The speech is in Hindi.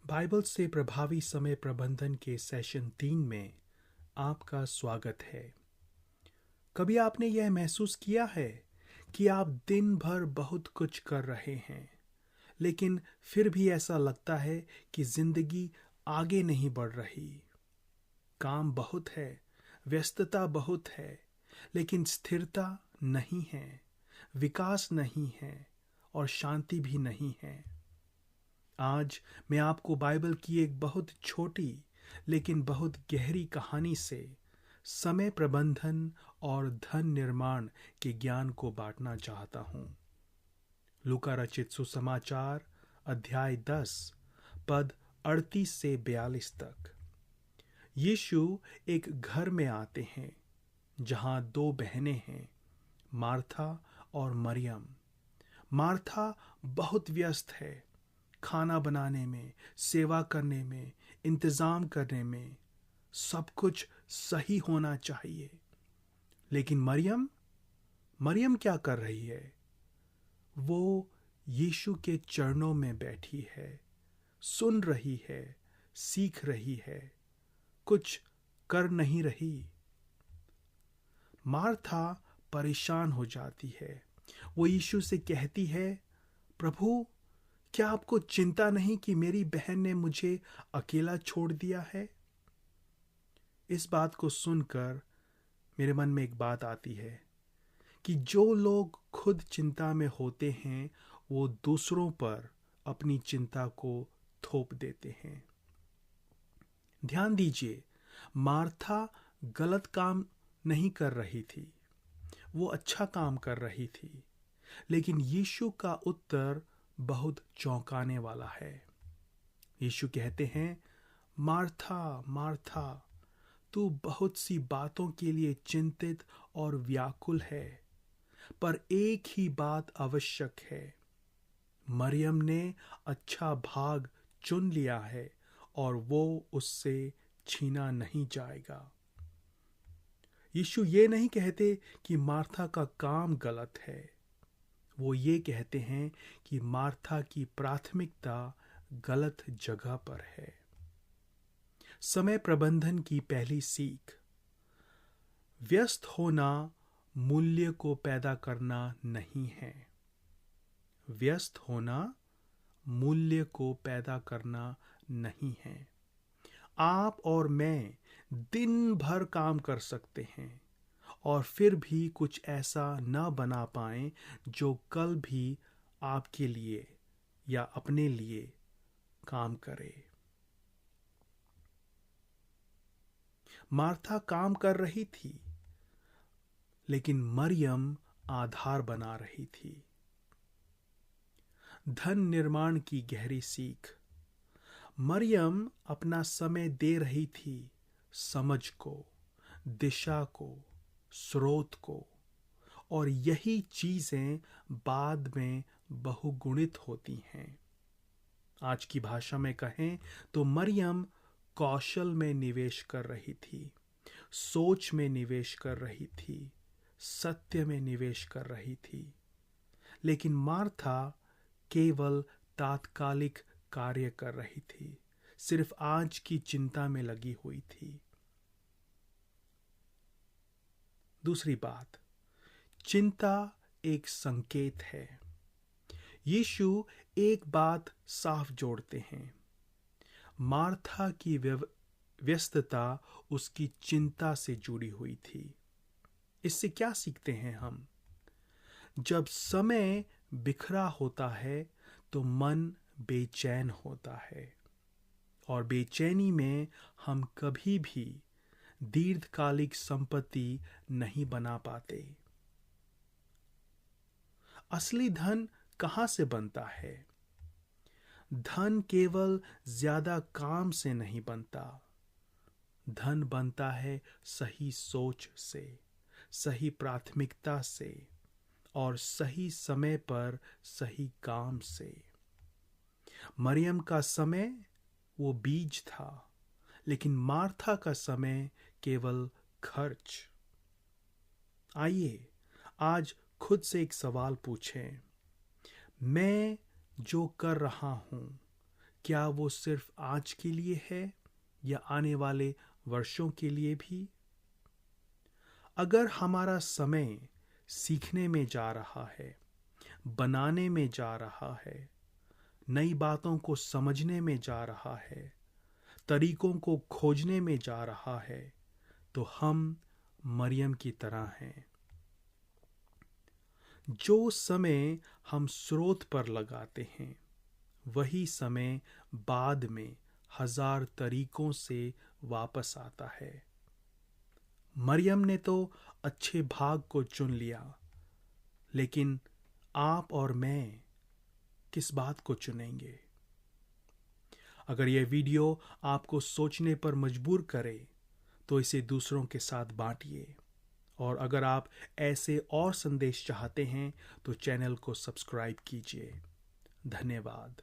बाइबल से प्रभावी समय प्रबंधन के सेशन 3 में आपका स्वागत है। कभी आपने यह महसूस किया है कि आप दिन भर बहुत कुछ कर रहे हैं, लेकिन फिर भी ऐसा लगता है कि जिंदगी आगे नहीं बढ़ रही। काम बहुत है, व्यस्तता बहुत है, लेकिन स्थिरता नहीं है, विकास नहीं है और शांति भी नहीं है। आज मैं आपको बाइबल की एक बहुत छोटी लेकिन बहुत गहरी कहानी से समय प्रबंधन और धन निर्माण के ज्ञान को बांटना चाहता हूँ। लूका रचित सुसमाचार अध्याय 10 पद 38 से 42 तक। यीशु एक घर में आते हैं जहाँ दो बहनें हैं, मार्था और मरियम। मार्था बहुत व्यस्त है, खाना बनाने में, सेवा करने में, इंतजाम करने में, सब कुछ सही होना चाहिए। लेकिन मरियम मरियम क्या कर रही है? वो यीशु के चरणों में बैठी है, सुन रही है, सीख रही है, कुछ कर नहीं रही। मार्था परेशान हो जाती है। वो यीशु से कहती है, प्रभु, क्या आपको चिंता नहीं कि मेरी बहन ने मुझे अकेला छोड़ दिया है? इस बात को सुनकर मेरे मन में एक बात आती है कि जो लोग खुद चिंता में होते हैं वो दूसरों पर अपनी चिंता को थोप देते हैं। ध्यान दीजिए, मार्था गलत काम नहीं कर रही थी, वो अच्छा काम कर रही थी। लेकिन यीशु का उत्तर बहुत चौंकाने वाला है। यीशु कहते हैं, मार्था मार्था, तू बहुत सी बातों के लिए चिंतित और व्याकुल है, पर एक ही बात आवश्यक है। मरियम ने अच्छा भाग चुन लिया है और वो उससे छीना नहीं जाएगा। यीशु ये नहीं कहते कि मार्था का काम गलत है। वो ये कहते हैं कि मार्था की प्राथमिकता गलत जगह पर है। समय प्रबंधन की पहली सीख: व्यस्त होना मूल्य को पैदा करना नहीं है। व्यस्त होना मूल्य को पैदा करना नहीं है। आप और मैं दिन भर काम कर सकते हैं और फिर भी कुछ ऐसा न बना पाएं जो कल भी आपके लिए या अपने लिए काम करे। मार्था काम कर रही थी, लेकिन मरियम आधार बना रही थी। धन निर्माण की गहरी सीख: मरियम अपना समय दे रही थी समझ को, दिशा को, स्रोत को, और यही चीजें बाद में बहुगुणित होती हैं। आज की भाषा में कहें तो मरियम कौशल में निवेश कर रही थी, सोच में निवेश कर रही थी, सत्य में निवेश कर रही थी। लेकिन मार्था केवल तात्कालिक कार्य कर रही थी, सिर्फ आज की चिंता में लगी हुई थी। दूसरी बात, चिंता एक संकेत है। यीशु एक बात साफ जोड़ते हैं, मार्था की व्यस्तता उसकी चिंता से जुड़ी हुई थी। इससे क्या सीखते हैं हम? जब समय बिखरा होता है तो मन बेचैन होता है, और बेचैनी में हम कभी भी दीर्घकालिक संपत्ति नहीं बना पाते। असली धन कहाँ से बनता है? धन केवल ज्यादा काम से नहीं बनता। धन बनता है सही सोच से, सही प्राथमिकता से और सही समय पर सही काम से। मरियम का समय वो बीज था, लेकिन मार्था का समय केवल खर्च। आइए आज खुद से एक सवाल पूछें, मैं जो कर रहा हूं, क्या वो सिर्फ आज के लिए है या आने वाले वर्षों के लिए भी? अगर हमारा समय सीखने में जा रहा है, बनाने में जा रहा है, नई बातों को समझने में जा रहा है, तरीकों को खोजने में जा रहा है, तो हम मरियम की तरह हैं। जो समय हम स्रोत पर लगाते हैं, वही समय बाद में 1000 तरीकों से वापस आता है। मरियम ने तो अच्छे भाग को चुन लिया, लेकिन आप और मैं किस बात को चुनेंगे? अगर यह वीडियो आपको सोचने पर मजबूर करे तो इसे दूसरों के साथ बांटिए, और अगर आप ऐसे और संदेश चाहते हैं तो चैनल को सब्सक्राइब कीजिए। धन्यवाद।